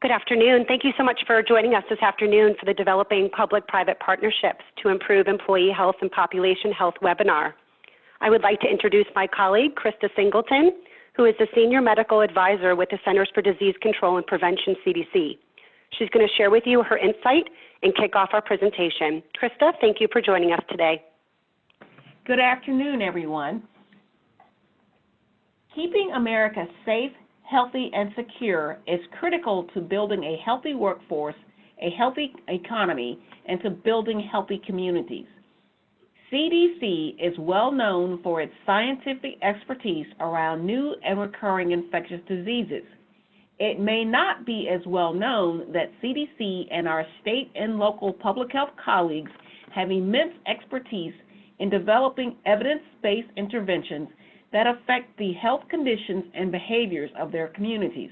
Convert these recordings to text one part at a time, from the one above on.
Good afternoon. Thank you so much for joining us this afternoon for the Developing Public-Private Partnerships to Improve Employee Health and Population Health webinar. I would like to introduce my colleague, Krista Singleton, who is the Senior Medical Advisor with the Centers for Disease Control and Prevention, CDC. She's going to share with you her insight and kick off our presentation. Krista, thank you for joining us today. Good afternoon, everyone. Keeping America safe, healthy, and secure is critical to building a healthy workforce, a healthy economy, and to building healthy communities. CDC is well known for its scientific expertise around new and recurring infectious diseases. It may not be as well known that CDC and our state and local public health colleagues have immense expertise in developing evidence-based interventions that affect the health conditions and behaviors of their communities.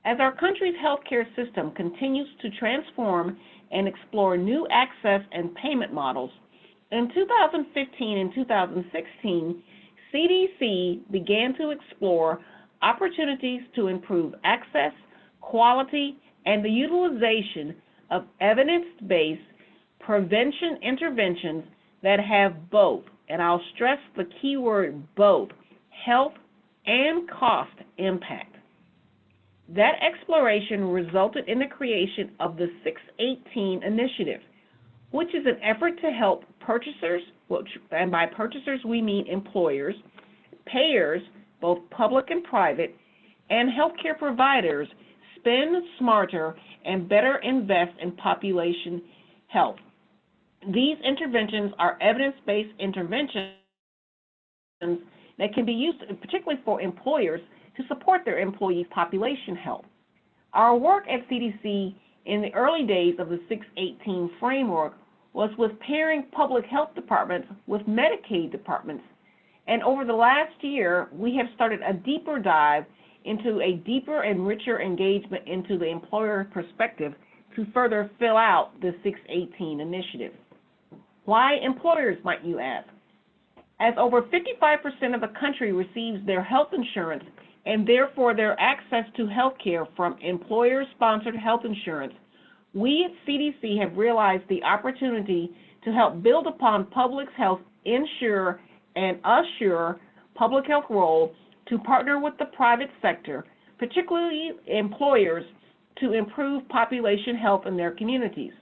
As our country's healthcare system continues to transform and explore new access and payment models, in 2015 and 2016, CDC began to explore opportunities to improve access, quality, and the utilization of evidence-based prevention interventions that have both, and I'll stress the key word both, health and cost impact. That exploration resulted in the creation of the 618 Initiative, which is an effort to help purchasers, and by purchasers we mean employers, payers, both public and private, and healthcare providers spend smarter and better invest in population health. These interventions are evidence-based interventions that can be used particularly for employers to support their employees' population health. Our work at CDC in the early days of the 618 framework was with pairing public health departments with Medicaid departments, and over the last year, we have started a deeper dive into a deeper and richer engagement into the employer perspective to further fill out the 618 Initiative. Why employers, might you ask? As over 55% of the country receives their health insurance and therefore their access to health care from employer-sponsored health insurance, we at CDC have realized the opportunity to help build upon public health ensure and assure public health role to partner with the private sector, particularly employers, to improve population health in their communities.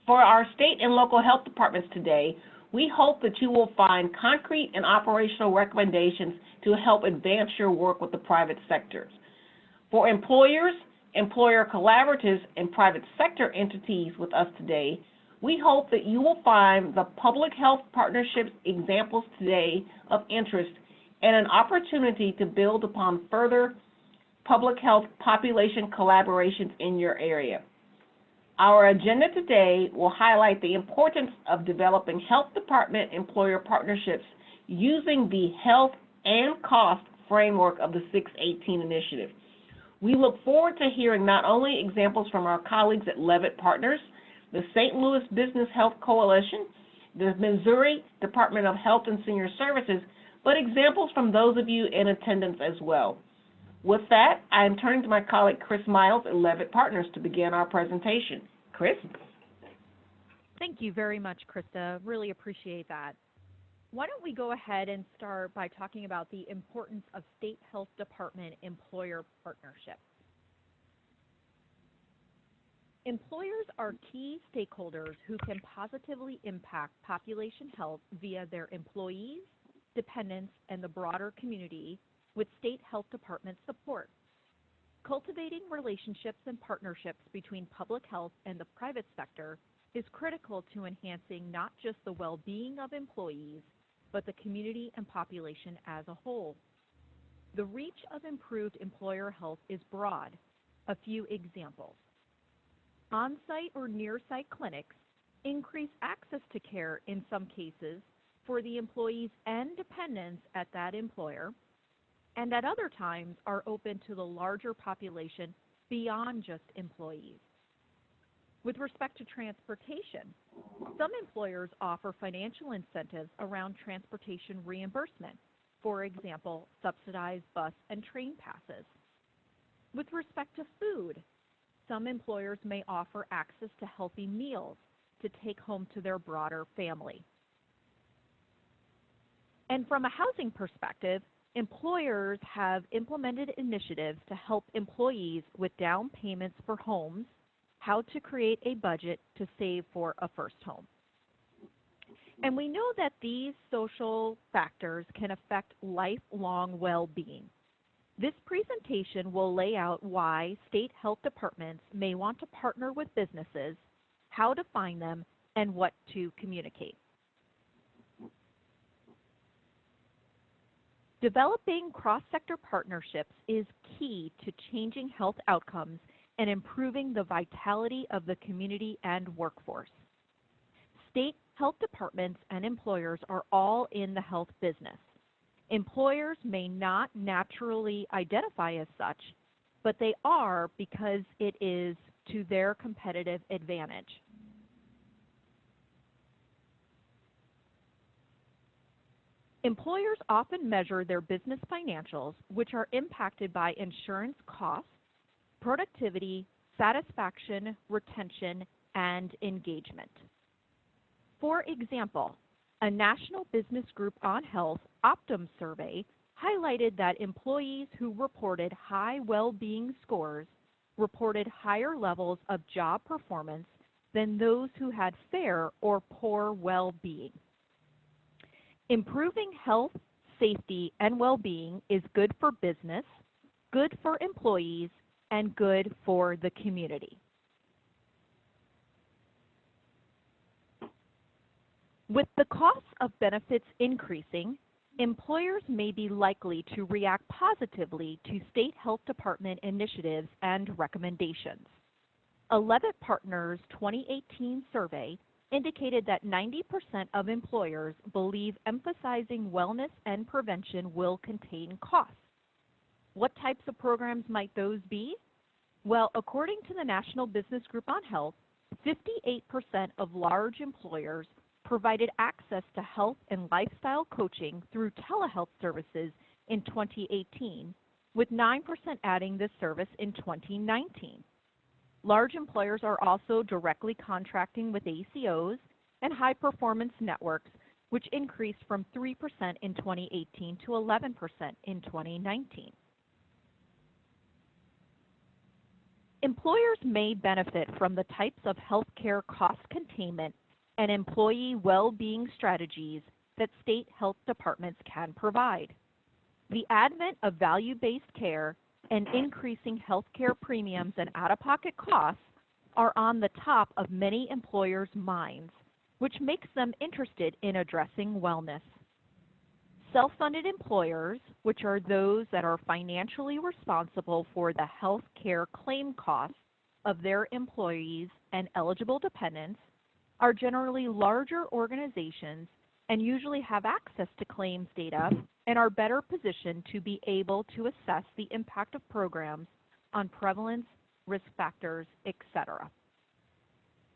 For our state and local health departments today, we hope that you will find concrete and operational recommendations to help advance your work with the private sectors. For employers, employer collaboratives, and private sector entities with us today, we hope that you will find the public health partnerships examples today of interest and an opportunity to build upon further public health population collaborations in your area. Our agenda today will highlight the importance of developing health department employer partnerships using the health and cost framework of the 618 Initiative. We look forward to hearing not only examples from our colleagues at Levitt Partners, the St. Louis Business Health Coalition, the Missouri Department of Health and Senior Services, but examples from those of you in attendance as well. With that, I am turning to my colleague Chris Miles at Levitt Partners to begin our presentation. Chris? Thank you very much, Krista. Really appreciate that. Why don't we go ahead and start by talking about the importance of state health department employer partnerships. Employers are key stakeholders who can positively impact population health via their employees, dependents, and the broader community with state health department support. Cultivating relationships and partnerships between public health and the private sector is critical to enhancing not just the well-being of employees, but the community and population as a whole. The reach of improved employer health is broad. A few examples. On-site or near-site clinics increase access to care in some cases for the employees and dependents at that employer, and at other times are open to the larger population beyond just employees. With respect to transportation, some employers offer financial incentives around transportation reimbursement, for example, subsidized bus and train passes. With respect to food, some employers may offer access to healthy meals to take home to their broader family. And from a housing perspective, employers have implemented initiatives to help employees with down payments for homes, how to create a budget to save for a first home. And we know that these social factors can affect lifelong well-being. This presentation will lay out why state health departments may want to partner with businesses, how to find them, and what to communicate. Developing cross-sector partnerships is key to changing health outcomes and improving the vitality of the community and workforce. State health departments and employers are all in the health business. Employers may not naturally identify as such, but they are because it is to their competitive advantage. Employers often measure their business financials, which are impacted by insurance costs, productivity, satisfaction, retention, and engagement. For example, a National Business Group on Health Optum survey highlighted that employees who reported high well-being scores reported higher levels of job performance than those who had fair or poor well-being. Improving health, safety, and well-being is good for business, good for employees, and good for the community. With the costs of benefits increasing, employers may be likely to react positively to state health department initiatives and recommendations. A Levitt Partners 2018 survey indicated that 90% of employers believe emphasizing wellness and prevention will contain costs. What types of programs might those be? Well, according to the National Business Group on Health, 58% of large employers provided access to health and lifestyle coaching through telehealth services in 2018, with 9% adding this service in 2019. Large employers are also directly contracting with ACOs and high-performance networks, which increased from 3% in 2018 to 11% in 2019. Employers may benefit from the types of healthcare cost containment and employee well-being strategies that state health departments can provide. The advent of value-based care and increasing healthcare premiums and out-of-pocket costs are on the top of many employers' minds, which makes them interested in addressing wellness. Self-funded employers, which are those that are financially responsible for the health care claim costs of their employees and eligible dependents, are generally larger organizations and usually have access to claims data and are better positioned to be able to assess the impact of programs on prevalence, risk factors, etc.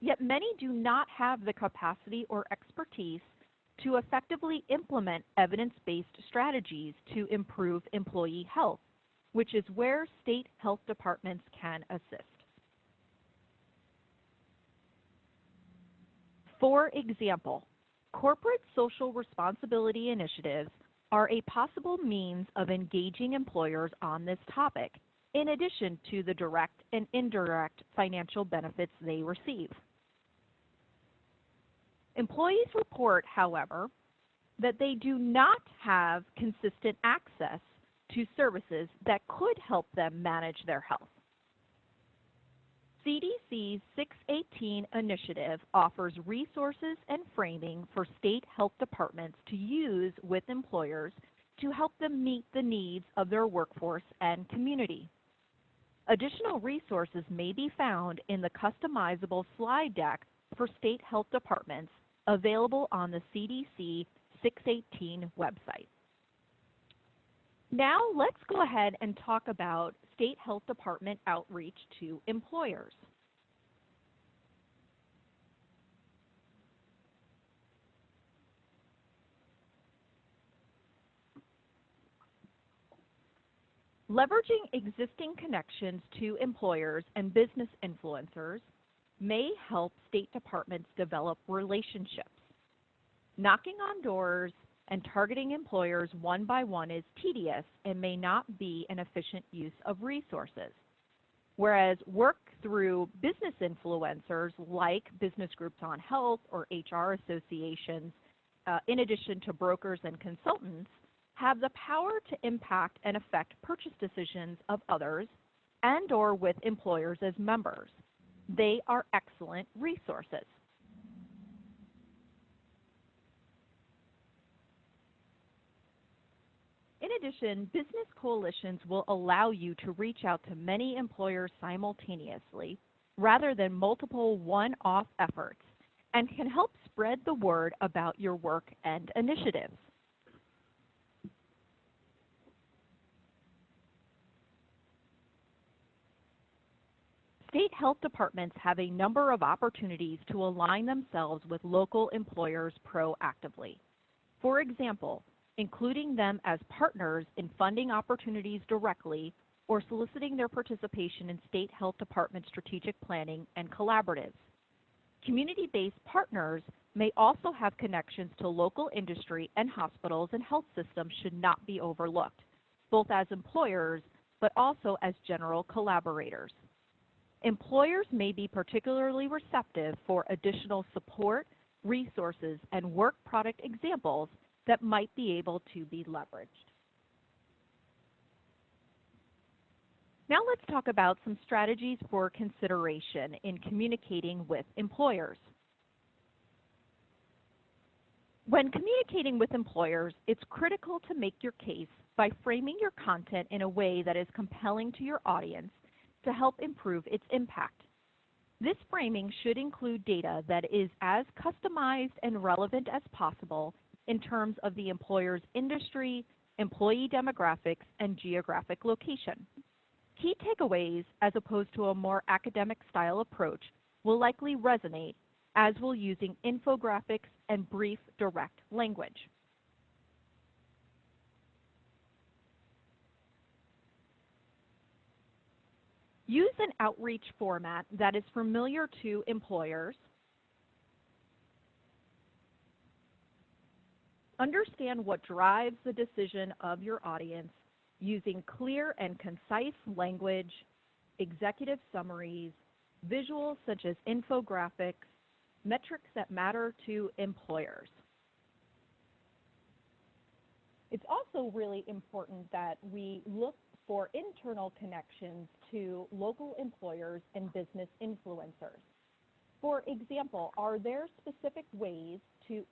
Yet many do not have the capacity or expertise to effectively implement evidence-based strategies to improve employee health, which is where state health departments can assist. For example, corporate social responsibility initiatives are a possible means of engaging employers on this topic, in addition to the direct and indirect financial benefits they receive. Employees report, however, that they do not have consistent access to services that could help them manage their health. CDC's 618 initiative offers resources and framing for state health departments to use with employers to help them meet the needs of their workforce and community. Additional resources may be found in the customizable slide deck for state health departments available on the CDC 618 website. Now let's go ahead and talk about state health department outreach to employers. Leveraging existing connections to employers and business influencers may help state departments develop relationships. Knocking on doors and targeting employers one by one is tedious and may not be an efficient use of resources. Whereas work through business influencers like business groups on health or HR associations, in addition to brokers and consultants, have the power to impact and affect purchase decisions of others and or with employers as members. They are excellent resources. In addition, business coalitions will allow you to reach out to many employers simultaneously rather than multiple one-off efforts and can help spread the word about your work and initiatives. State health departments have a number of opportunities to align themselves with local employers proactively. For example, including them as partners in funding opportunities directly or soliciting their participation in state health department strategic planning and collaboratives. Community-based partners may also have connections to local industry, and hospitals and health systems should not be overlooked, both as employers but also as general collaborators. Employers may be particularly receptive for additional support, resources, and work product examples that might be able to be leveraged. Now let's talk about some strategies for consideration in communicating with employers. When communicating with employers, it's critical to make your case by framing your content in a way that is compelling to your audience to help improve its impact. This framing should include data that is as customized and relevant as possible in terms of the employer's industry, employee demographics, and geographic location. Key takeaways, as opposed to a more academic style approach, will likely resonate, as will using infographics and brief, direct language. Use an outreach format that is familiar to employers. Understand what drives the decision of your audience using clear and concise language, executive summaries, visuals such as infographics, metrics that matter to employers. It's also really important that we look for internal connections to local employers and business influencers. For example, are there specific ways to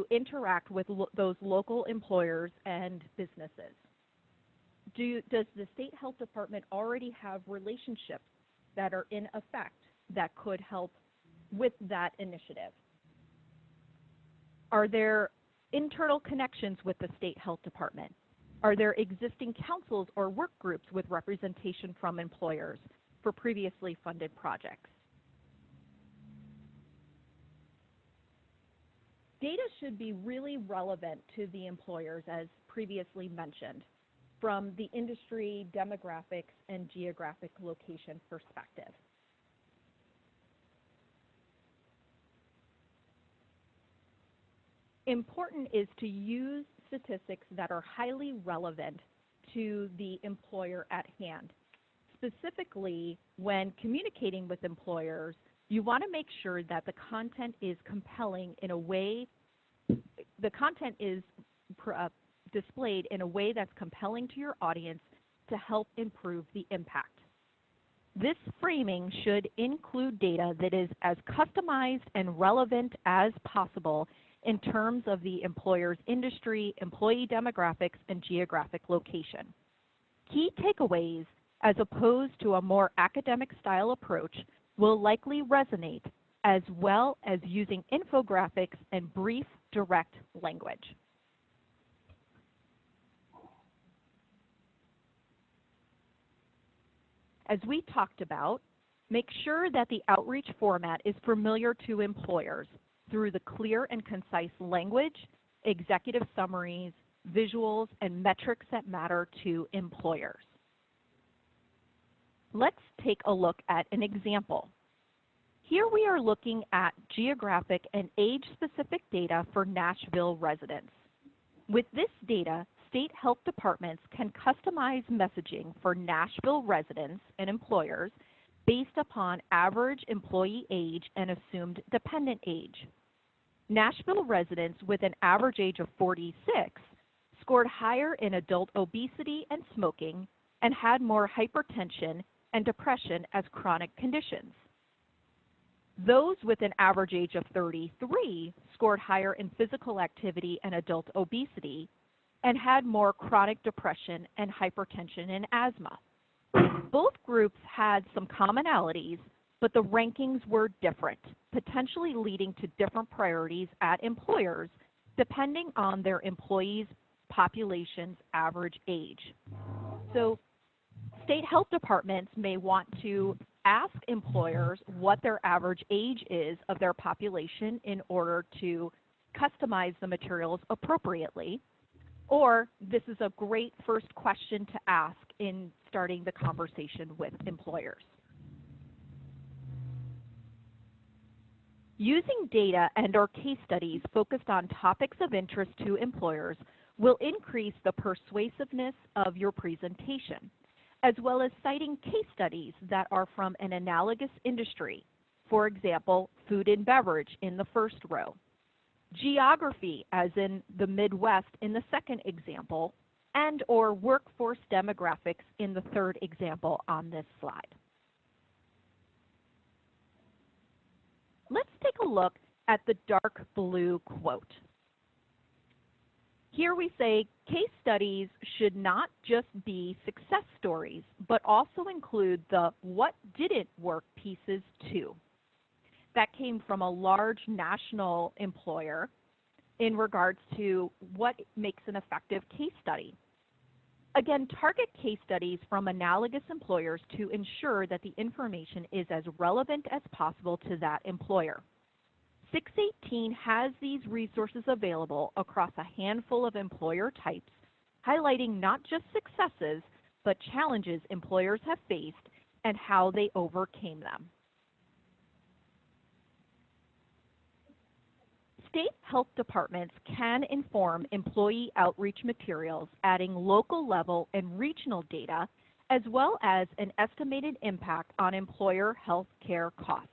interact with those local employers and businesses? Does the state health department already have relationships that are in effect that could help with that initiative? Are there internal connections with the state health department? Are there existing councils or work groups with representation from employers for previously funded projects? Data should be really relevant to the employers, as previously mentioned, from the industry, demographics, and geographic location perspective. Important is to use statistics that are highly relevant to the employer at hand. Specifically, when communicating with employers, you want to make sure that the content is compelling in a way, the content is displayed in a way that's compelling to your audience to help improve the impact. This framing should include data that is as customized and relevant as possible in terms of the employer's industry, employee demographics, and geographic location. Key takeaways, as opposed to a more academic style approach, will likely resonate, as well as using infographics and brief, direct language. As we talked about, make sure that the outreach format is familiar to employers through the clear and concise language, executive summaries, visuals, and metrics that matter to employers. Let's take a look at an example. Here we are looking at geographic and age-specific data for Nashville residents. With this data, state health departments can customize messaging for Nashville residents and employers based upon average employee age and assumed dependent age. Nashville residents with an average age of 46 scored higher in adult obesity and smoking and had more hypertension and depression as chronic conditions. Those with an average age of 33 scored higher in physical activity and adult obesity and had more chronic depression and hypertension and asthma. Both groups had some commonalities, but the rankings were different, potentially leading to different priorities at employers depending on their employees' population's average age. So state health departments may want to ask employers what their average age is of their population in order to customize the materials appropriately, or this is a great first question to ask in starting the conversation with employers. Using data and/or case studies focused on topics of interest to employers will increase the persuasiveness of your presentation, as well as citing case studies that are from an analogous industry, for example, food and beverage in the first row, geography as in the Midwest in the second example, and/or workforce demographics in the third example on this slide. Let's take a look at the dark blue quote. Here we say case studies should not just be success stories, but also include the what didn't work pieces too. That came from a large national employer in regards to what makes an effective case study. Again, target case studies from analogous employers to ensure that the information is as relevant as possible to that employer. 618 has these resources available across a handful of employer types, highlighting not just successes, but challenges employers have faced and how they overcame them. State health departments can inform employee outreach materials, adding local level and regional data, as well as an estimated impact on employer health care costs.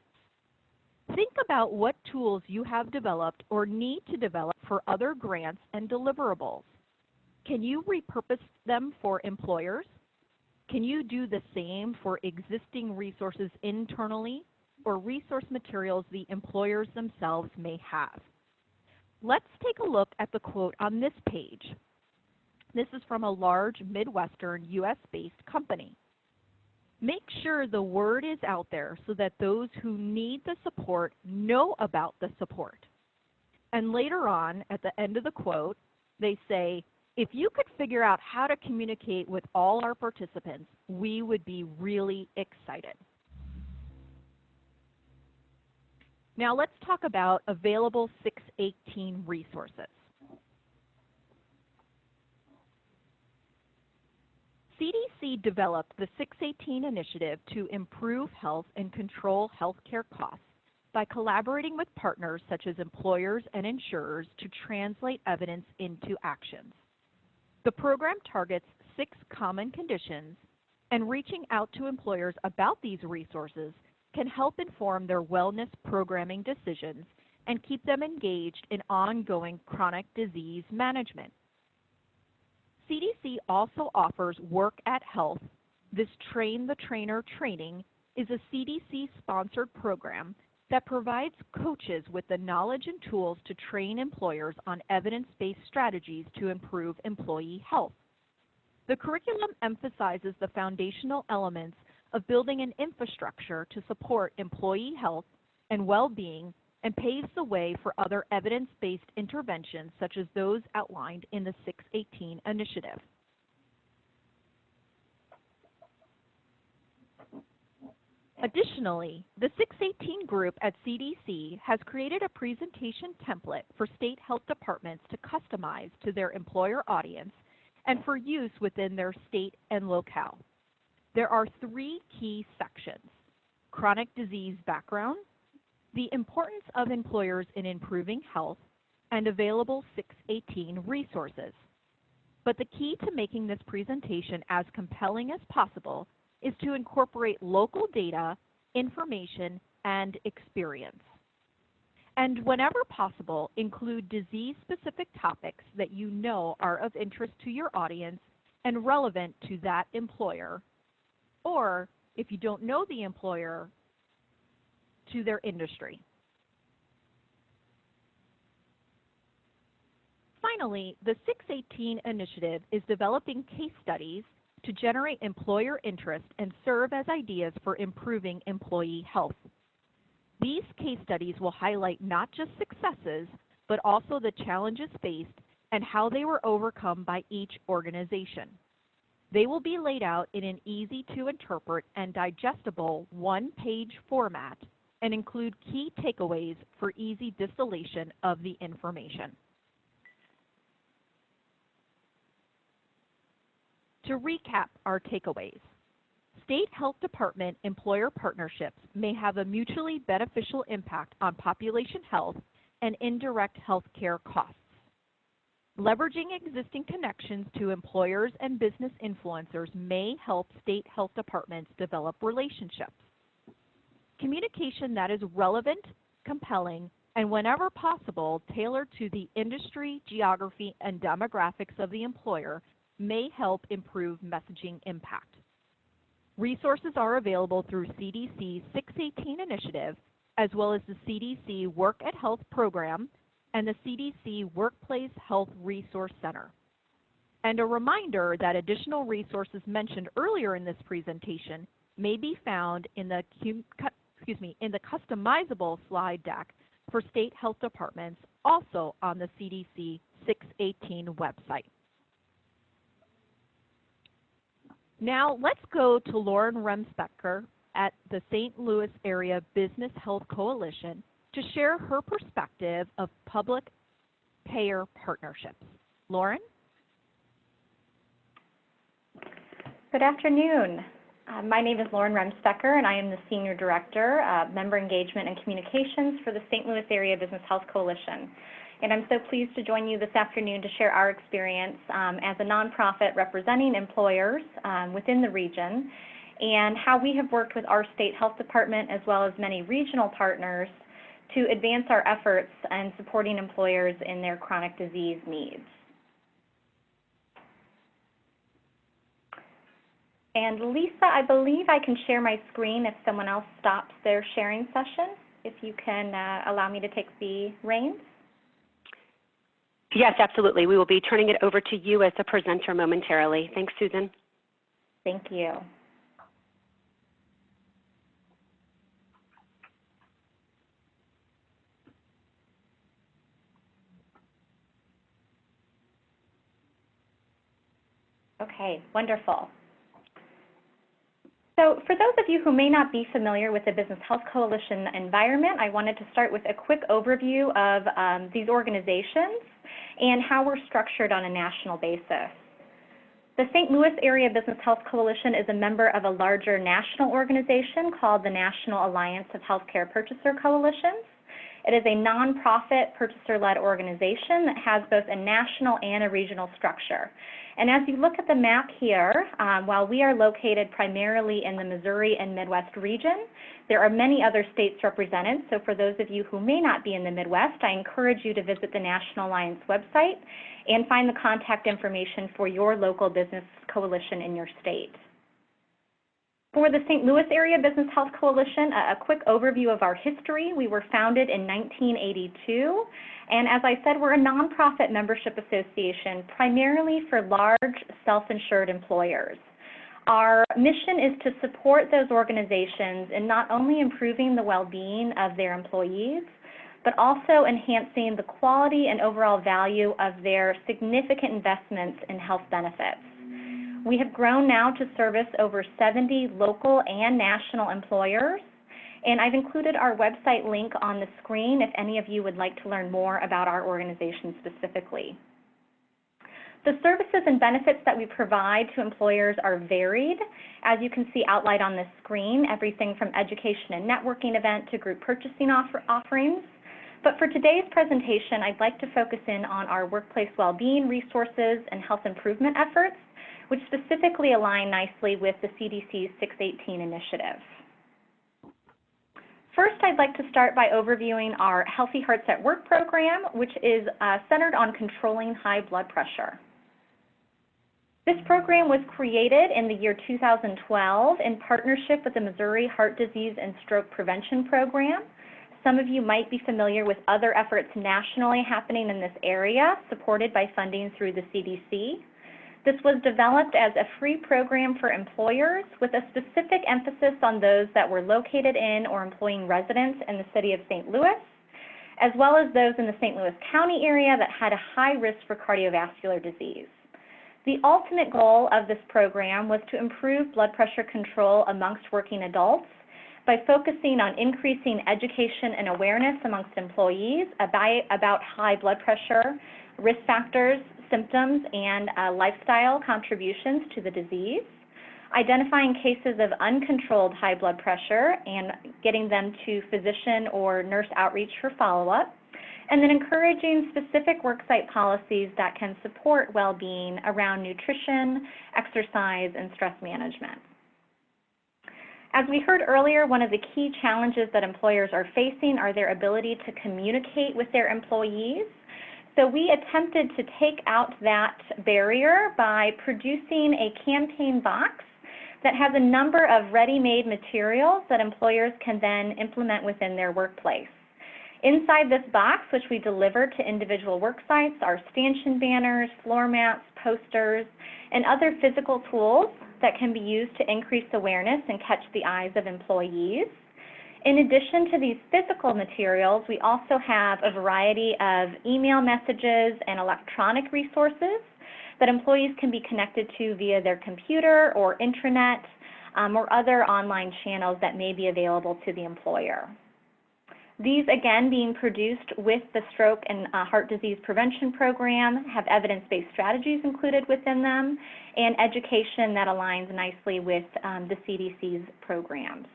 Think about what tools you have developed or need to develop for other grants and deliverables. Can you repurpose them for employers? Can you do the same for existing resources internally or resource materials the employers themselves may have? Let's take a look at the quote on this page. This is from a large Midwestern US-based company. Make sure the word is out there so that those who need the support know about the support. And later on, at the end of the quote, they say, if you could figure out how to communicate with all our participants, we would be really excited. Now let's talk about available 618 resources. CDC developed the 618 initiative to improve health and control healthcare costs by collaborating with partners such as employers and insurers to translate evidence into actions. The program targets 6 common conditions, and reaching out to employers about these resources can help inform their wellness programming decisions and keep them engaged in ongoing chronic disease management. CDC also offers Work at Health. This Train the Trainer training is a CDC-sponsored program that provides coaches with the knowledge and tools to train employers on evidence-based strategies to improve employee health. The curriculum emphasizes the foundational elements of building an infrastructure to support employee health and well-being and paves the way for other evidence-based interventions such as those outlined in the 618 initiative. Additionally, the 618 group at CDC has created a presentation template for state health departments to customize to their employer audience and for use within their state and locale. There are 3 key sections: chronic disease background, the importance of employers in improving health, and available 618 resources. But the key to making this presentation as compelling as possible is to incorporate local data, information, and experience. And whenever possible, include disease-specific topics that you know are of interest to your audience and relevant to that employer, or if you don't know the employer, to their industry. Finally, the 618 initiative is developing case studies to generate employer interest and serve as ideas for improving employee health. These case studies will highlight not just successes, but also the challenges faced and how they were overcome by each organization. They will be laid out in an easy-to-interpret and digestible one-page format and include key takeaways for easy distillation of the information. To recap our takeaways, state health department employer partnerships may have a mutually beneficial impact on population health and indirect health care costs. Leveraging existing connections to employers and business influencers may help state health departments develop relationships. Communication that is relevant, compelling, and whenever possible, tailored to the industry, geography, and demographics of the employer may help improve messaging impact. Resources are available through CDC's 618 initiative, as well as the CDC Work at Health program and the CDC Workplace Health Resource Center. And a reminder that additional resources mentioned earlier in this presentation may be found in the customizable slide deck for state health departments, also on the CDC 618 website. Now let's go to Lauren Remspecker at the St. Louis Area Business Health Coalition to share her perspective of public payer partnerships. Lauren? Good afternoon. My name is Lauren Remspecker, and I am the Senior Director, Member Engagement and Communications for the St. Louis Area Business Health Coalition. And I'm so pleased to join you this afternoon to share our experience as a nonprofit representing employers within the region and how we have worked with our state health department as well as many regional partners to advance our efforts in supporting employers in their chronic disease needs. And Lisa, I believe I can share my screen if someone else stops their sharing session, if you can allow me to take the reins. Yes, absolutely. We will be turning it over to you as the presenter momentarily. Thanks, Susan. Thank you. Okay, wonderful. So for those of you who may not be familiar with the Business Health Coalition environment, I wanted to start with a quick overview of these organizations and how we're structured on a national basis. The St. Louis Area Business Health Coalition is a member of a larger national organization called the National Alliance of Healthcare Purchaser Coalitions. It is a nonprofit purchaser-led organization that has both a national and a regional structure. And as you look at the map here, while we are located primarily in the Missouri and Midwest region, there are many other states represented. So for those of you who may not be in the Midwest, I encourage you to visit the National Alliance website and find the contact information for your local business coalition in your state. For the St. Louis Area Business Health Coalition, a quick overview of our history. We were founded in 1982, and as I said, we're a nonprofit membership association primarily for large self-insured employers. Our mission is to support those organizations in not only improving the well-being of their employees, but also enhancing the quality and overall value of their significant investments in health benefits. We have grown now to service over 70 local and national employers, and I've included our website link on the screen if any of you would like to learn more about our organization specifically. The services and benefits that we provide to employers are varied, as you can see outlined on this screen, everything from education and networking event to group purchasing offerings. But for today's presentation, I'd like to focus in on our workplace well-being resources and health improvement efforts, which specifically align nicely with the CDC's 618 initiative. First, I'd like to start by overviewing our Healthy Hearts at Work program, which is centered on controlling high blood pressure. This program was created in the year 2012 in partnership with the Missouri Heart Disease and Stroke Prevention Program. Some of you might be familiar with other efforts nationally happening in this area, supported by funding through the CDC. This was developed as a free program for employers with a specific emphasis on those that were located in or employing residents in the city of St. Louis, as well as those in the St. Louis County area that had a high risk for cardiovascular disease. The ultimate goal of this program was to improve blood pressure control amongst working adults by focusing on increasing education and awareness amongst employees about high blood pressure, risk factors, symptoms, and lifestyle contributions to the disease, identifying cases of uncontrolled high blood pressure and getting them to physician or nurse outreach for follow-up, and then encouraging specific worksite policies that can support well-being around nutrition, exercise, and stress management. As we heard earlier, one of the key challenges that employers are facing are their ability to communicate with their employees. So we attempted to take out that barrier by producing a campaign box that has a number of ready-made materials that employers can then implement within their workplace. Inside this box, which we deliver to individual work sites, are stanchion banners, floor mats, posters, and other physical tools that can be used to increase awareness and catch the eyes of employees. In addition to these physical materials, we also have a variety of email messages and electronic resources that employees can be connected to via their computer or intranet or other online channels that may be available to the employer. These, again, being produced with the Stroke and Heart Disease Prevention Program, have evidence-based strategies included within them, and education that aligns nicely with the CDC's programs.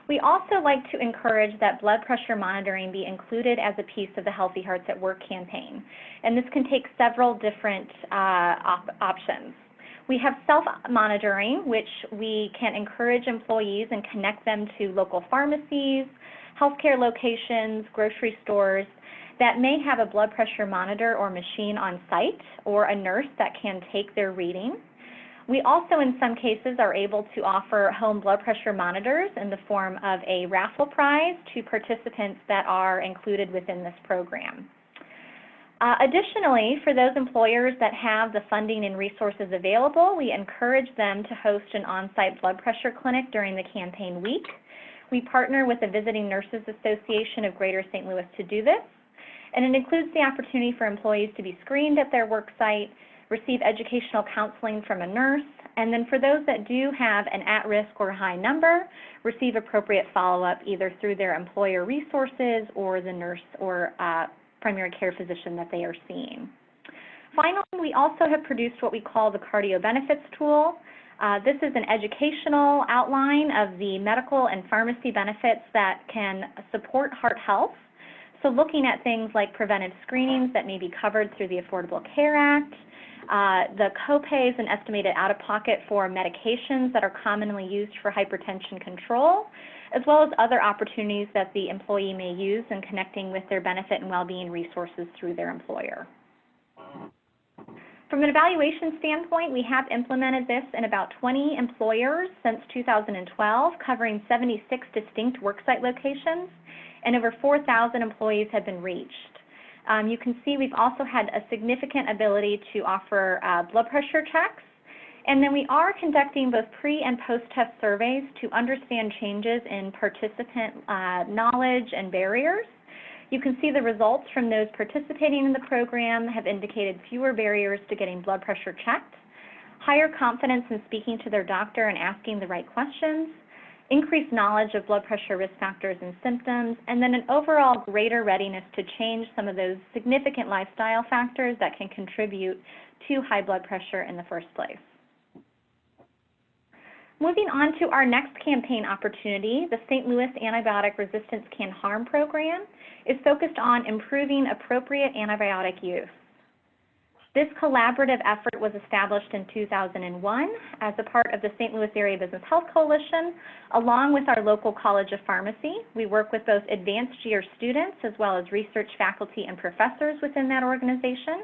We also like to encourage that blood pressure monitoring be included as a piece of the Healthy Hearts at Work campaign, and this can take several different options. We have self-monitoring, which we can encourage employees and connect them to local pharmacies, healthcare locations, grocery stores that may have a blood pressure monitor or machine on site, or a nurse that can take their reading. We also, in some cases, are able to offer home blood pressure monitors in the form of a raffle prize to participants that are included within this program. Additionally, for those employers that have the funding and resources available, we encourage them to host an on-site blood pressure clinic during the campaign week. We partner with the Visiting Nurses Association of Greater St. Louis to do this, and it includes the opportunity for employees to be screened at their work site, receive educational counseling from a nurse, and then for those that do have an at-risk or high number, receive appropriate follow-up either through their employer resources or the nurse or primary care physician that they are seeing. Finally, we also have produced what we call the Cardio Benefits Tool. This is an educational outline of the medical and pharmacy benefits that can support heart health. So looking at things like preventive screenings that may be covered through the Affordable Care Act, the copays and estimated out-of-pocket for medications that are commonly used for hypertension control, as well as other opportunities that the employee may use in connecting with their benefit and well-being resources through their employer. From an evaluation standpoint, we have implemented this in about 20 employers since 2012, covering 76 distinct worksite locations, and over 4,000 employees have been reached. You can see we've also had a significant ability to offer blood pressure checks, and then we are conducting both pre- and post-test surveys to understand changes in participant knowledge and barriers. You can see the results from those participating in the program have indicated fewer barriers to getting blood pressure checked, higher confidence in speaking to their doctor and asking the right questions, increased knowledge of blood pressure risk factors and symptoms, and then an overall greater readiness to change some of those significant lifestyle factors that can contribute to high blood pressure in the first place. Moving on to our next campaign opportunity, the St. Louis Antibiotic Resistance Can Harm program is focused on improving appropriate antibiotic use. This collaborative effort was established in 2001 as a part of the St. Louis Area Business Health Coalition, along with our local College of Pharmacy. We work with both advanced year students as well as research faculty and professors within that organization.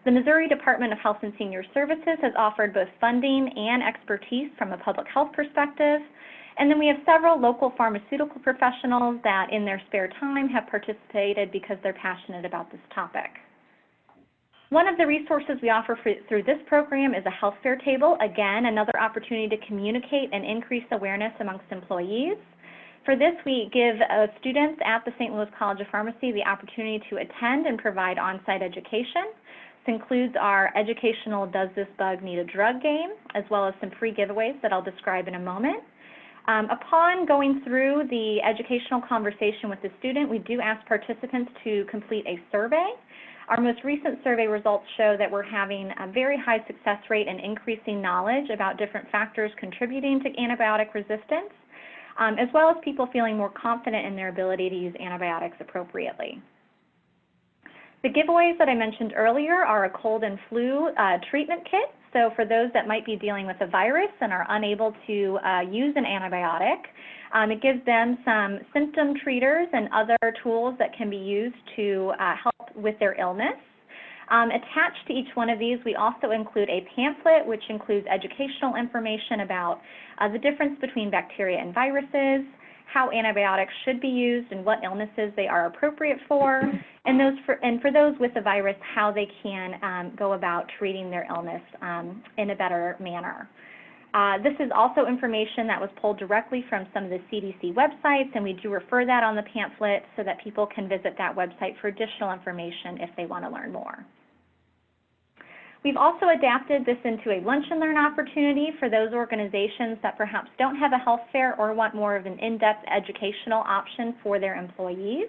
The Missouri Department of Health and Senior Services has offered both funding and expertise from a public health perspective. And then we have several local pharmaceutical professionals that in their spare time have participated because they're passionate about this topic. One of the resources we offer through this program is a health fair table. Again, another opportunity to communicate and increase awareness amongst employees. For this, we give students at the St. Louis College of Pharmacy the opportunity to attend and provide on-site education. This includes our educational Does This Bug Need a Drug game, as well as some free giveaways that I'll describe in a moment. Upon going through the educational conversation with the student, we do ask participants to complete a survey. Our most recent survey results show that we're having a very high success rate in increasing knowledge about different factors contributing to antibiotic resistance, as well as people feeling more confident in their ability to use antibiotics appropriately. The giveaways that I mentioned earlier are a cold and flu treatment kit. So for those that might be dealing with a virus and are unable to use an antibiotic, it gives them some symptom treaters and other tools that can be used to help with their illness. Attached to each one of these, we also include a pamphlet which includes educational information about the difference between bacteria and viruses, how antibiotics should be used and what illnesses they are appropriate for, and for those with the virus, how they can go about treating their illness in a better manner. This is also information that was pulled directly from some of the CDC websites, and we do refer that on the pamphlet so that people can visit that website for additional information if they want to learn more. We've also adapted this into a lunch and learn opportunity for those organizations that perhaps don't have a health fair or want more of an in-depth educational option for their employees.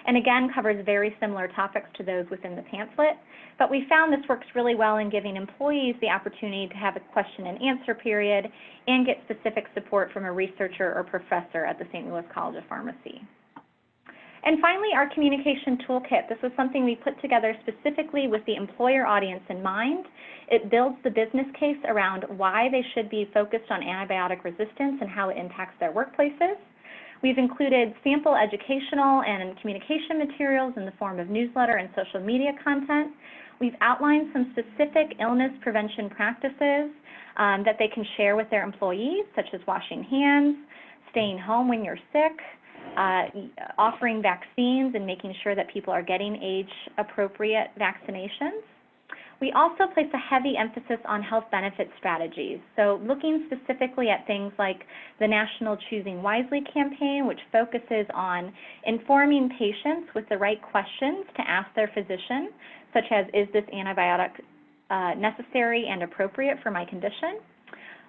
And again, covers very similar topics to those within the pamphlet. But we found this works really well in giving employees the opportunity to have a question and answer period and get specific support from a researcher or professor at the St. Louis College of Pharmacy. And finally, our communication toolkit. This was something we put together specifically with the employer audience in mind. It builds the business case around why they should be focused on antibiotic resistance and how it impacts their workplaces. We've included sample educational and communication materials in the form of newsletter and social media content. We've outlined some specific illness prevention practices that they can share with their employees, such as washing hands, staying home when you're sick, offering vaccines and making sure that people are getting age-appropriate vaccinations. We also place a heavy emphasis on health benefit strategies, so looking specifically at things like the National Choosing Wisely campaign, which focuses on informing patients with the right questions to ask their physician, such as, is this antibiotic necessary and appropriate for my condition?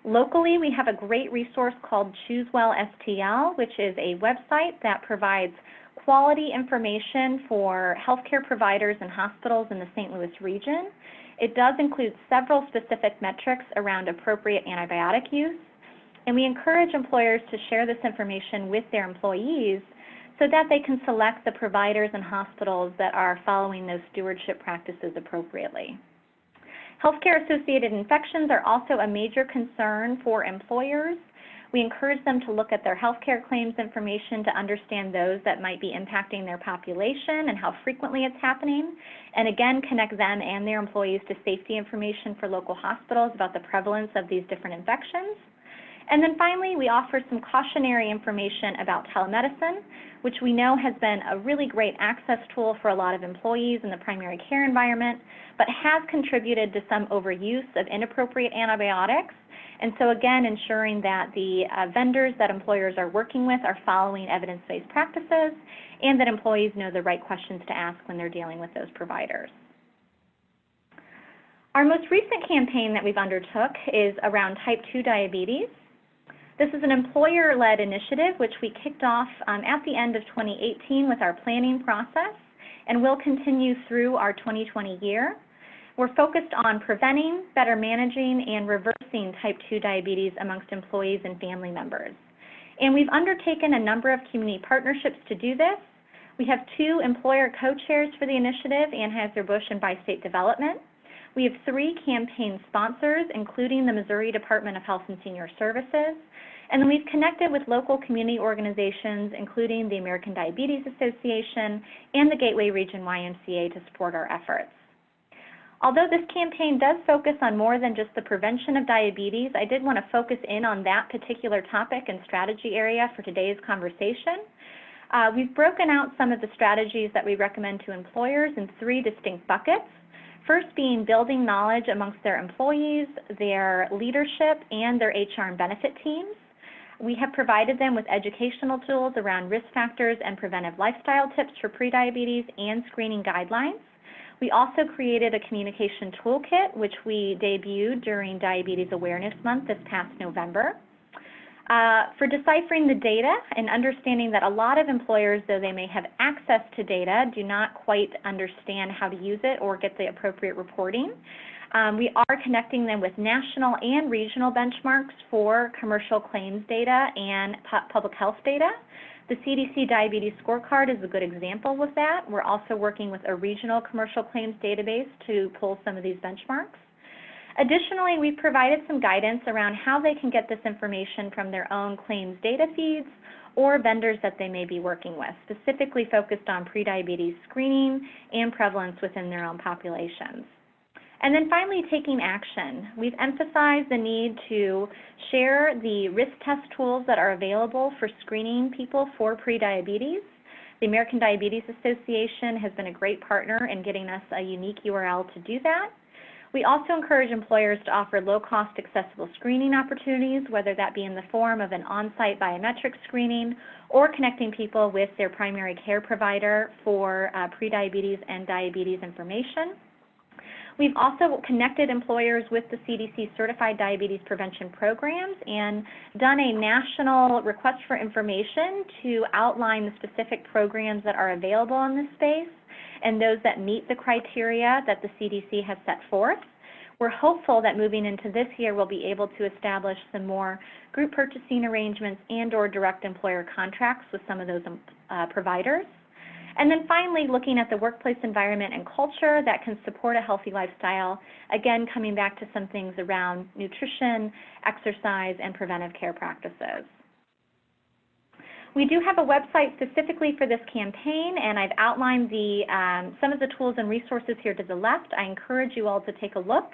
Locally, we have a great resource called Choose Well STL, which is a website that provides quality information for healthcare providers and hospitals in the St. Louis region. It does include several specific metrics around appropriate antibiotic use, and we encourage employers to share this information with their employees so that they can select the providers and hospitals that are following those stewardship practices appropriately. Healthcare-associated infections are also a major concern for employers. We encourage them to look at their healthcare claims information to understand those that might be impacting their population and how frequently it's happening, and again, connect them and their employees to safety information for local hospitals about the prevalence of these different infections. And then finally, we offer some cautionary information about telemedicine, which we know has been a really great access tool for a lot of employees in the primary care environment, but has contributed to some overuse of inappropriate antibiotics. And so again, ensuring that the vendors that employers are working with are following evidence-based practices and that employees know the right questions to ask when they're dealing with those providers. Our most recent campaign that we've undertook is around type 2 diabetes. This is an employer-led initiative which we kicked off at the end of 2018 with our planning process and will continue through our 2020 year. We're focused on preventing, better managing, and reversing type 2 diabetes amongst employees and family members. And we've undertaken a number of community partnerships to do this. We have 2 employer co-chairs for the initiative, Anheuser-Busch and Bi-State Development. We have 3 campaign sponsors, including the Missouri Department of Health and Senior Services. And then we've connected with local community organizations, including the American Diabetes Association and the Gateway Region YMCA to support our efforts. Although this campaign does focus on more than just the prevention of diabetes, I did want to focus in on that particular topic and strategy area for today's conversation. We've broken out some of the strategies that we recommend to employers in 3 distinct buckets. First being building knowledge amongst their employees, their leadership, and their HR and benefit teams. We have provided them with educational tools around risk factors and preventive lifestyle tips for prediabetes and screening guidelines. We also created a communication toolkit, which we debuted during Diabetes Awareness Month this past November. For deciphering the data and understanding that a lot of employers, though they may have access to data, do not quite understand how to use it or get the appropriate reporting. We are connecting them with national and regional benchmarks for commercial claims data and public health data. The CDC Diabetes Scorecard is a good example of that. We're also working with a regional commercial claims database to pull some of these benchmarks. Additionally, we've provided some guidance around how they can get this information from their own claims data feeds or vendors that they may be working with, specifically focused on prediabetes screening and prevalence within their own populations. And then finally, taking action. We've emphasized the need to share the risk test tools that are available for screening people for prediabetes. The American Diabetes Association has been a great partner in getting us a unique URL to do that. We also encourage employers to offer low-cost accessible screening opportunities, whether that be in the form of an on-site biometric screening or connecting people with their primary care provider for prediabetes and diabetes information. We've also connected employers with the CDC Certified Diabetes Prevention Programs and done a national request for information to outline the specific programs that are available in this space and those that meet the criteria that the CDC has set forth. We're hopeful that moving into this year, we'll be able to establish some more group purchasing arrangements and/or direct employer contracts with some of those providers. And then finally, looking at the workplace environment and culture that can support a healthy lifestyle, again, coming back to some things around nutrition, exercise, and preventive care practices. We do have a website specifically for this campaign, and I've outlined some of the tools and resources here to the left. I encourage you all to take a look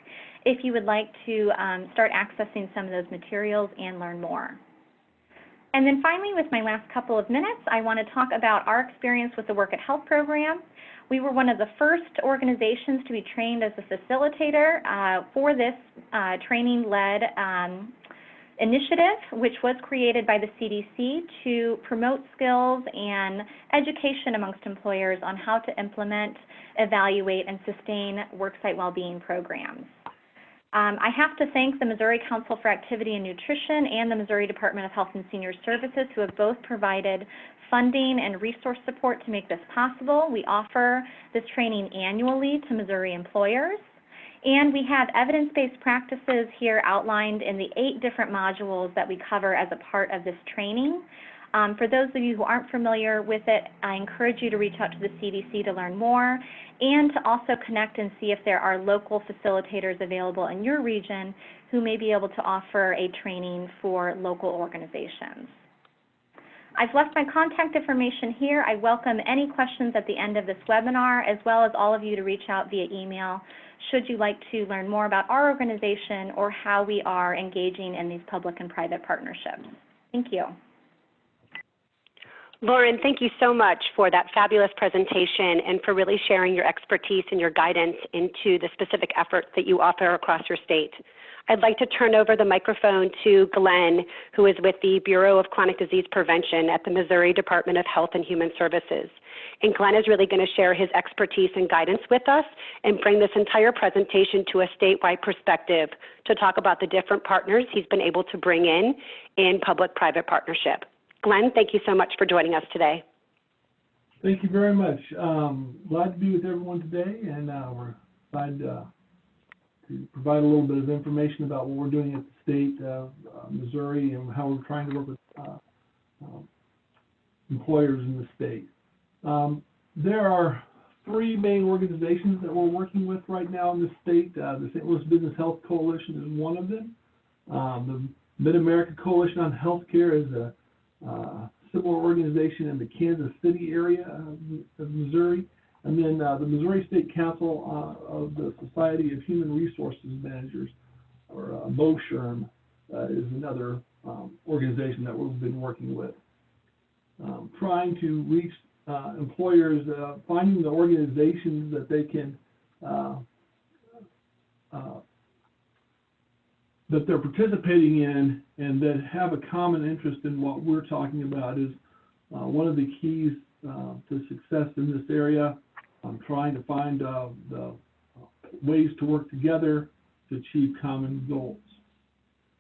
if you would like to start accessing some of those materials and learn more. And then finally, with my last couple of minutes, I want to talk about our experience with the Work at Health program. We were one of the first organizations to be trained as a facilitator for this training-led initiative, which was created by the CDC to promote skills and education amongst employers on how to implement, evaluate, and sustain worksite well-being programs. I have to thank the Missouri Council for Activity and Nutrition and the Missouri Department of Health and Senior Services, who have both provided funding and resource support to make this possible. We offer this training annually to Missouri employers. And we have evidence-based practices here outlined in the 8 different modules that we cover as a part of this training. For those of you who aren't familiar with it, I encourage you to reach out to the CDC to learn more and to also connect and see if there are local facilitators available in your region who may be able to offer a training for local organizations. I've left my contact information here. I welcome any questions at the end of this webinar, as well as all of you to reach out via email should you like to learn more about our organization or how we are engaging in these public and private partnerships. Thank you. Lauren, thank you so much for that fabulous presentation and for really sharing your expertise and your guidance into the specific efforts that you offer across your state. I'd like to turn over the microphone to Glenn, who is with the Bureau of Chronic Disease Prevention at the Missouri Department of Health and Human Services. And Glenn is really going to share his expertise and guidance with us and bring this entire presentation to a statewide perspective to talk about the different partners he's been able to bring in public-private partnership. Glenn, thank you so much for joining us today. Thank you very much. Glad to be with everyone today, and we're glad to provide a little bit of information about what we're doing at the state of Missouri and how we're trying to work with employers in the state. There are three main organizations that we're working with right now in the state. The St. Louis Business Health Coalition is one of them. The Mid-America Coalition on Healthcare is a similar organization in the Kansas City area of Missouri. And then the Missouri State Council of the Society of Human Resources Managers, or MOSHRM, is another organization that we've been working with. Trying to reach employers, finding the organizations that they can, that they're participating in and that have a common interest in what we're talking about is one of the keys to success in this area. Trying to find the ways to work together to achieve common goals.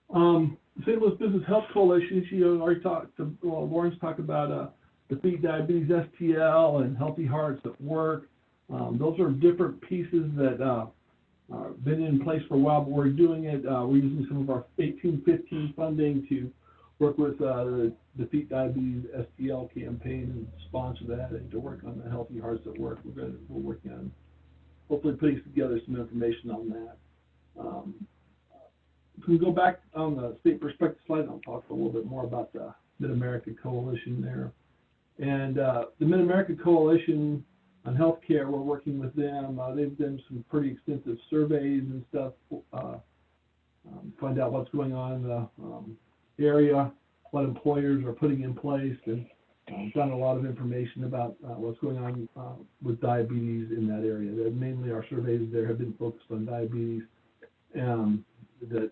The St. Louis Business Health Coalition, she already talked, Lauren's talked about Defeat Diabetes STL and Healthy Hearts at Work. Those are different pieces that have been in place for a while, but we're doing it. We're using some of our 1815 funding to work with the Defeat Diabetes STL campaign and sponsor that, and to work on the Healthy Hearts at Work. We're working on hopefully putting together some information on that. If we go back on the state perspective slide, I'll talk a little bit more about the Mid-America Coalition there. And the Mid-America Coalition on Healthcare, we're working with them. They've done some pretty extensive surveys and stuff, find out what's going on in the area, what employers are putting in place, and gotten a lot of information about what's going on with diabetes in that area. Mainly our surveys there have been focused on diabetes that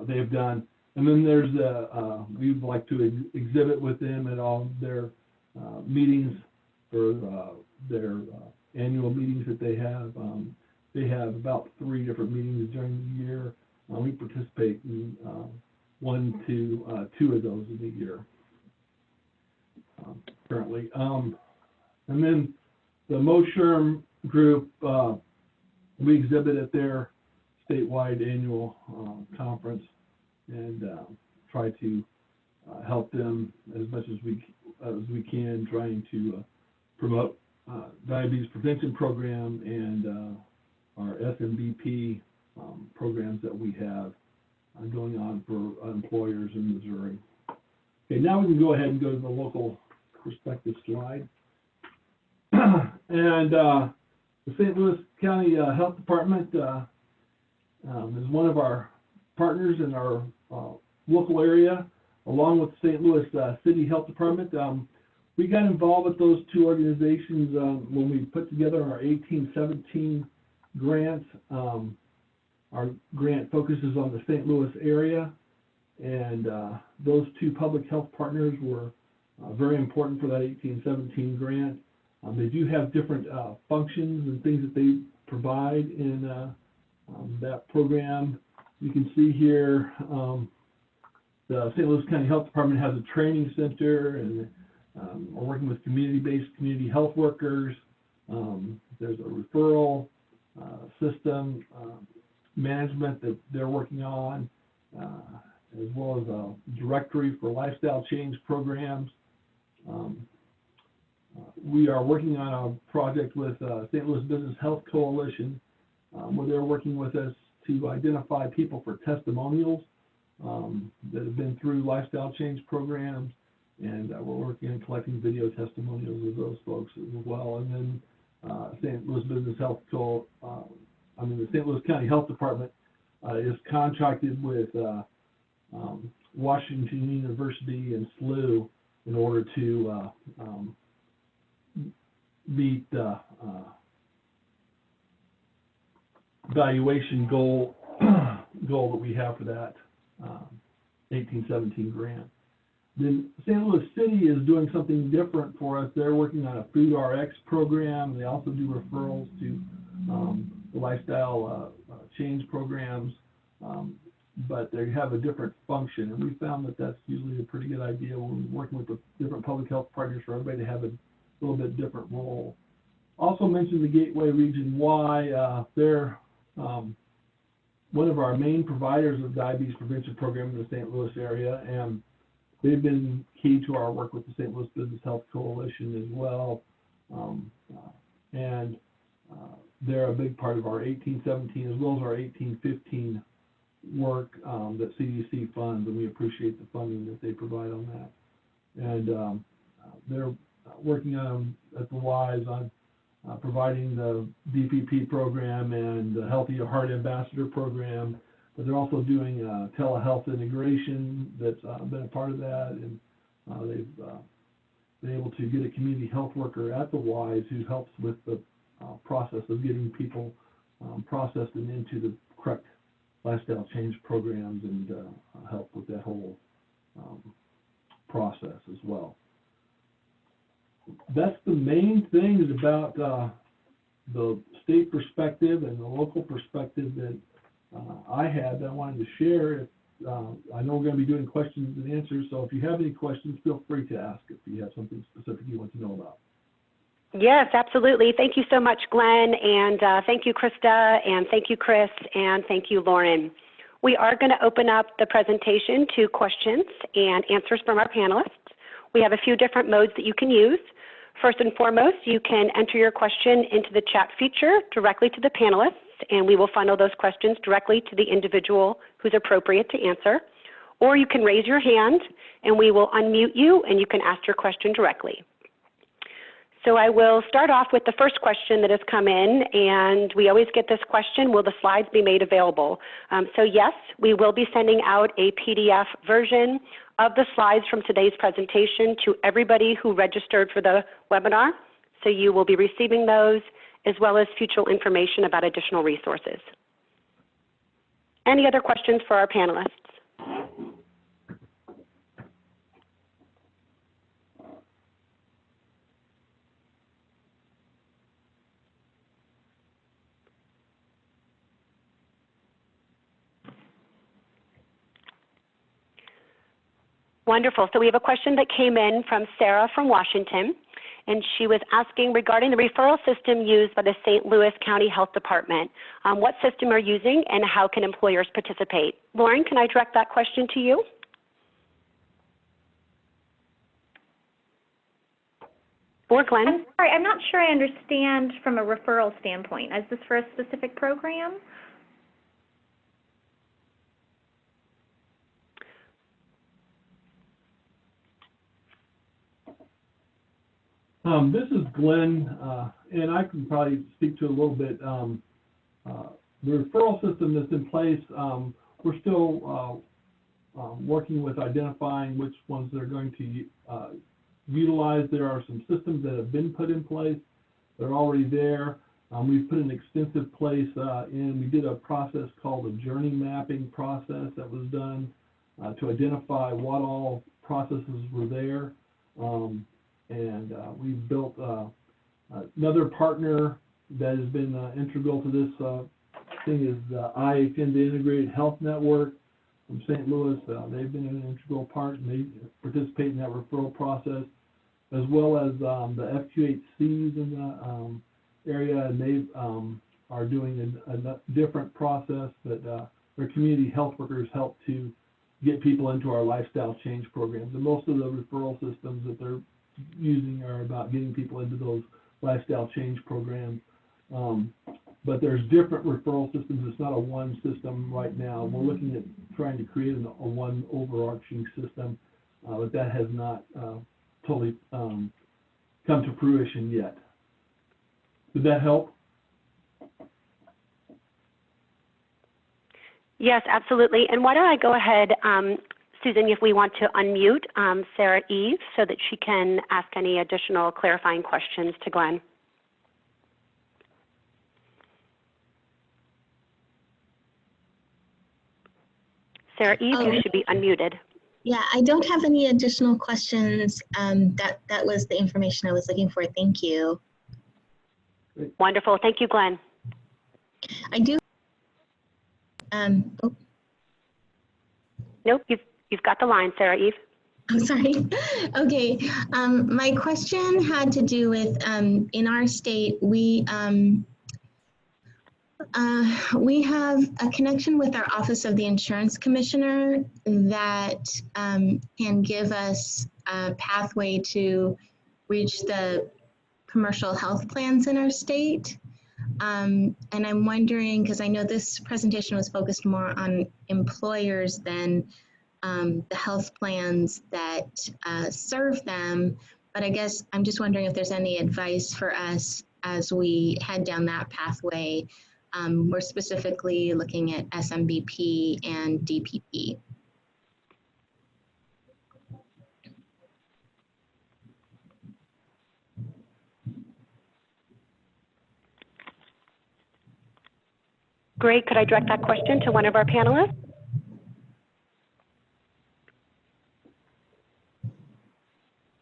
they have done. And then there's we'd like to exhibit with them at all their meetings for their annual meetings that they have. They have about 3 different meetings during the year. We participate in 1 to 2 of those in the year currently. And then the MOSHRM group, we exhibit at their statewide annual conference and try to help them as much as we can, trying to promote diabetes prevention program and our SMBP programs that we have going on for employers in Missouri. Okay, now we can go ahead and go to the local perspective slide. And the St. Louis County Health Department is one of our partners in our local area, along with St. Louis City Health Department. We got involved with those 2 organizations when we put together our 1817 grant. Our grant focuses on the St. Louis area, and those 2 public health partners were very important for that 1817 grant. They do have different functions and things that they provide in that program. You can see here the St. Louis County Health Department has a training center, and we're working with community-based community health workers. There's a referral system management that they're working on, as well as a directory for lifestyle change programs. We are working on a project with St. Louis Business Health Coalition, where they're working with us to identify people for testimonials that have been through lifestyle change programs, and we're working on collecting video testimonials of those folks as well. And then St. Louis Business Health the St. Louis County Health Department is contracted with Washington University and SLU in order to meet the evaluation goal goal that we have for that 1817 grant. Then St. Louis City is doing something different for us. They're working on a Food RX program. They also do referrals to the lifestyle change programs, but they have a different function. And we found that that's usually a pretty good idea when we're working with the different public health partners for everybody to have a little bit different role. Also mentioned the Gateway Region Y. They're one of our main providers of diabetes prevention program in the St. Louis area, and they've been key to our work with the St. Louis Business Health Coalition as well. They're a big part of our 1817 as well as our 1815 work that CDC funds, and we appreciate the funding that they provide on that. And they're working on at the Ys on providing the DPP program and the Healthy Heart Ambassador program, but they're also doing telehealth integration that's been a part of that, and they've been able to get a community health worker at the Ys who helps with the process of getting people processed and into the correct lifestyle change programs and help with that whole process as well. That's the main things about the state perspective and the local perspective that I had that I wanted to share. I know we're going to be doing questions and answers, so if you have any questions, feel free to ask if you have something specific you want to know about. Yes, absolutely. Thank you so much, Glenn, and thank you, Krista, and thank you, Chris, and thank you, Lauren. We are going to open up the presentation to questions and answers from our panelists. We have a few different modes that you can use. First and foremost, you can enter your question into the chat feature directly to the panelists, and we will funnel those questions directly to the individual who's appropriate to answer. Or you can raise your hand, and we will unmute you, and you can ask your question directly. So I will start off with the first question that has come in, and we always get this question, will the slides be made available? So yes, we will be sending out a PDF version of the slides from today's presentation to everybody who registered for the webinar. So you will be receiving those as well as future information about additional resources. Any other questions for our panelists? Wonderful. So we have a question that came in from Sarah from Washington, and she was asking regarding the referral system used by the St. Louis County Health Department. What system are you using, and how can employers participate? Lauren, can I direct that question to you? Or Glenn? I'm sorry, I'm not sure I understand from a referral standpoint. Is this for a specific program? This is Glenn, and I can probably speak to a little bit. The referral system that's in place, we're still working with identifying which ones they're going to utilize. There are some systems that have been put in place. They're already there. We've put an extensive place in. We did a process called a journey mapping process that was done to identify what all processes were there. And we've built another partner that has been integral to this thing is the IHN, the Integrated Health Network from St. Louis. They've been an integral part, and they participate in that referral process, as well as the FQHCs in the area, and they are doing a different process, but their community health workers help to get people into our lifestyle change programs. And most of the referral systems that they're using are about getting people into those lifestyle change programs. But there's different referral systems. It's not a one system right now. We're looking at trying to create a one overarching system, but that has not totally come to fruition yet. Did that help? Yes, absolutely. And why don't I go ahead, Susan, if we want to unmute Sarah Eve so that she can ask any additional clarifying questions to Glenn. Sarah Eve, you should be unmuted. Yeah, I don't have any additional questions. That was the information I was looking for. Thank you. Wonderful. Thank you, Glenn. I do. Oh, Nope, you've got the line, Sarah Eve. I'm sorry. Okay. My question had to do with in our state, we have a connection with our Office of the Insurance Commissioner that can give us a pathway to reach the commercial health plans in our state. And I'm wondering, because I know this presentation was focused more on employers than the health plans that serve them, but I guess I'm just wondering if there's any advice for us as we head down that pathway. We're specifically looking at SMBP and DPP. Great. Could I direct that question to one of our panelists?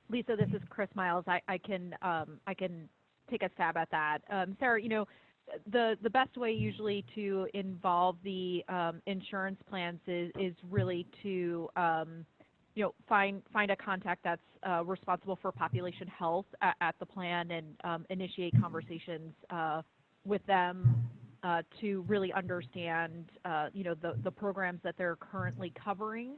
Lisa, this is Chris Miles. I can take a stab at that. Sarah, you know, the best way usually to involve the insurance plans is really to you know, find a contact that's responsible for population health at the plan and initiate conversations with them to really understand you know, the programs that they're currently covering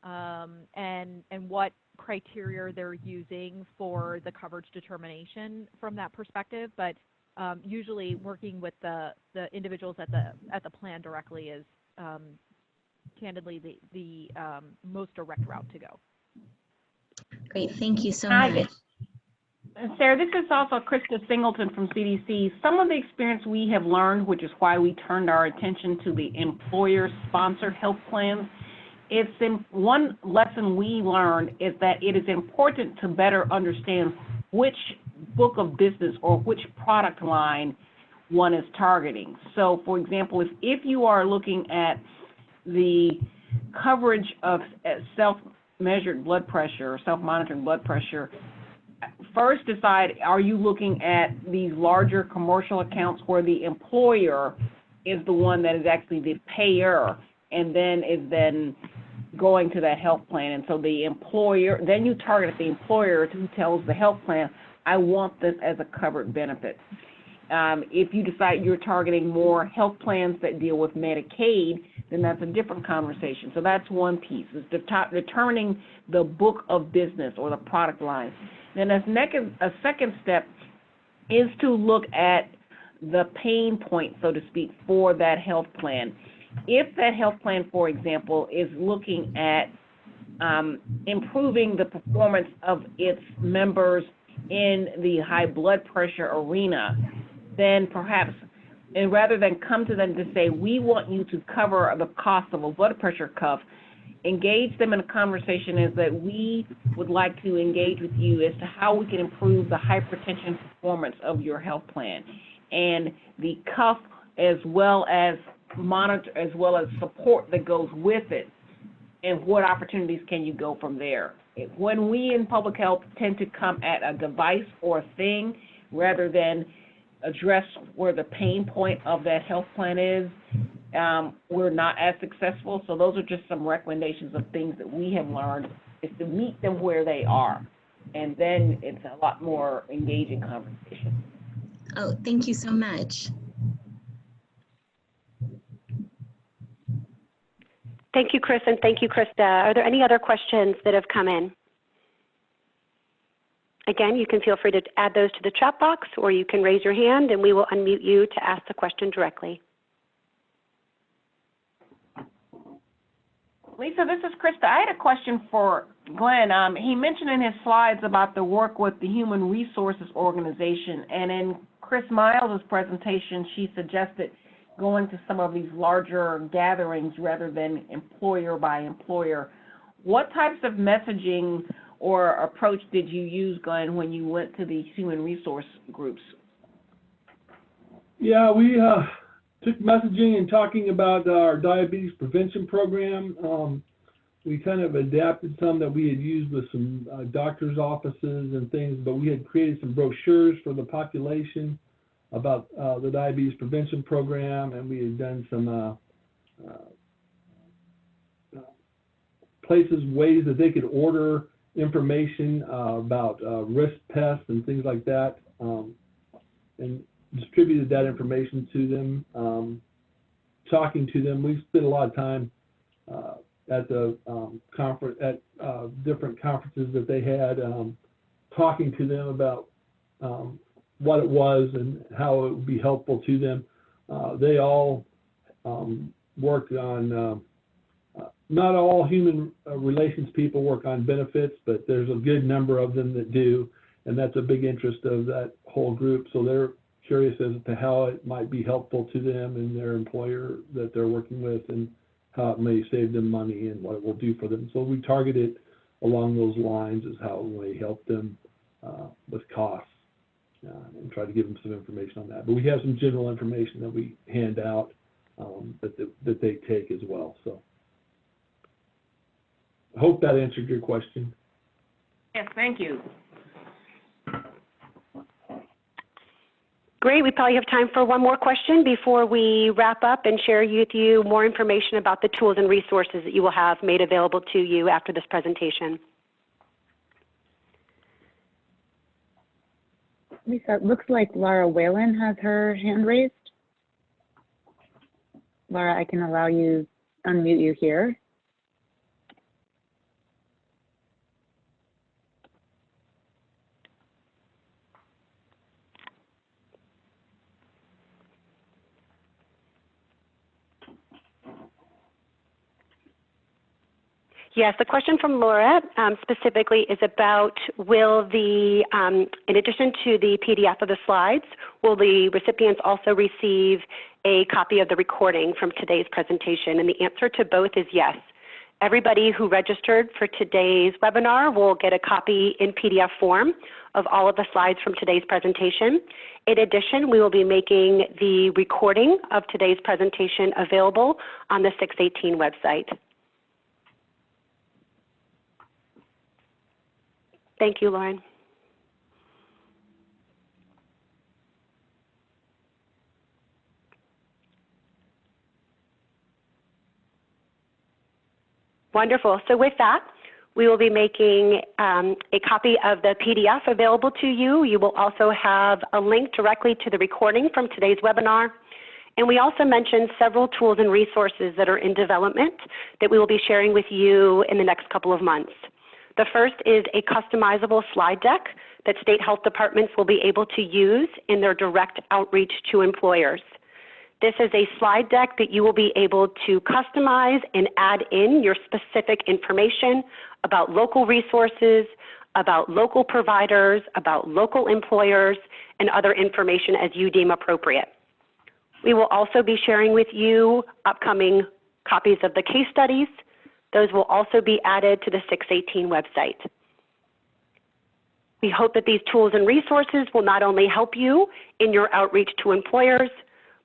and what criteria they're using for the coverage determination from that perspective. But usually working with the individuals at the plan directly is candidly the most direct route to go. Great, thank you so much. Sarah, this is also Krista Singleton from CDC. Some of the experience we have learned, which is why we turned our attention to the employer-sponsored health plans, one lesson we learned is that it is important to better understand which book of business or which product line one is targeting. So, for example, if you are looking at the coverage of self-measured blood pressure or self-monitoring blood pressure, first decide, are you looking at these larger commercial accounts where the employer is the one that is actually the payer and then is going to that health plan? And so the employer, then you target the employer who tells the health plan, I want this as a covered benefit. If you decide you're targeting more health plans that deal with Medicaid, then that's a different conversation. So that's one piece, is determining the book of business or the product line. Then a second step is to look at the pain point, so to speak, for that health plan. If that health plan, for example, is looking at improving the performance of its members in the high blood pressure arena, then perhaps, and rather than come to them to say, we want you to cover the cost of a blood pressure cuff, engage them in a conversation as that we would like to engage with you as to how we can improve the hypertension performance of your health plan. And the cuff, as well as monitor, as well as support that goes with it, and what opportunities can you go from there. When we in public health tend to come at a device or a thing rather than address where the pain point of that health plan is, we're not as successful. So those are just some recommendations of things that we have learned, is to meet them where they are. And then it's a lot more engaging conversation. Oh, thank you so much. Thank you, Chris, and thank you, Krista. Are there any other questions that have come in? Again, you can feel free to add those to the chat box, or you can raise your hand and we will unmute you to ask the question directly. Lisa, this is Krista. I had a question for Glenn. He mentioned in his slides about the work with the Human Resources Organization, and in Chris Miles' presentation, she suggested going to some of these larger gatherings rather than employer by employer. What types of messaging or approach did you use, Glenn, when you went to the human resource groups? Yeah, we took messaging and talking about our diabetes prevention program. We kind of adapted some that we had used with some doctors' offices and things, but we had created some brochures for the population about the diabetes prevention program, and we had done some ways that they could order information about risk tests and things like that, and distributed that information to them, talking to them. We spent a lot of time at the conference, at different conferences that they had, talking to them about what it was and how it would be helpful to them. They all worked on, not all human relations people work on benefits, but there's a good number of them that do, and that's a big interest of that whole group. So they're curious as to how it might be helpful to them and their employer that they're working with, and how it may save them money and what it will do for them. So we target it along those lines as how it may help them with costs, and try to give them some information on that. But we have some general information that we hand out that they take as well. So I hope that answered your question. Yes, thank you. Great. We probably have time for one more question before we wrap up and share with you more information about the tools and resources that you will have made available to you after this presentation. Lisa, it looks like Laura Whalen has her hand raised. Laura, I can unmute you here. Yes, the question from Laura specifically is about, will the, in addition to the PDF of the slides, will the recipients also receive a copy of the recording from today's presentation? And the answer to both is yes. Everybody who registered for today's webinar will get a copy in PDF form of all of the slides from today's presentation. In addition, we will be making the recording of today's presentation available on the 618 website. Thank you, Lauren. Wonderful. So with that, we will be making a copy of the PDF available to you. You will also have a link directly to the recording from today's webinar. And we also mentioned several tools and resources that are in development that we will be sharing with you in the next couple of months. The first is a customizable slide deck that state health departments will be able to use in their direct outreach to employers. This is a slide deck that you will be able to customize and add in your specific information about local resources, about local providers, about local employers, and other information as you deem appropriate. We will also be sharing with you upcoming copies of the case studies. Those will also be added to the 618 website. We hope that these tools and resources will not only help you in your outreach to employers,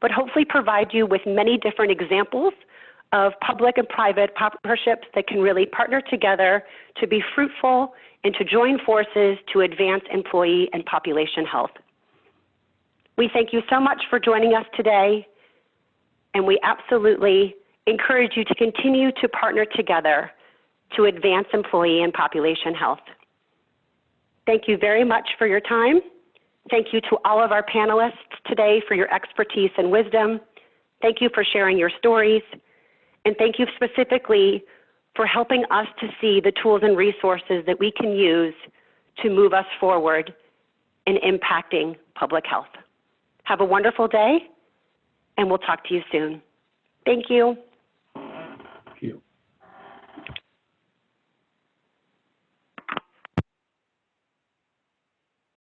but hopefully provide you with many different examples of public and private partnerships that can really partner together to be fruitful and to join forces to advance employee and population health. We thank you so much for joining us today, and we absolutely encourage you to continue to partner together to advance employee and population health. Thank you very much for your time. Thank you to all of our panelists today for your expertise and wisdom. Thank you for sharing your stories. And thank you specifically for helping us to see the tools and resources that we can use to move us forward in impacting public health. Have a wonderful day, and we'll talk to you soon. Thank you.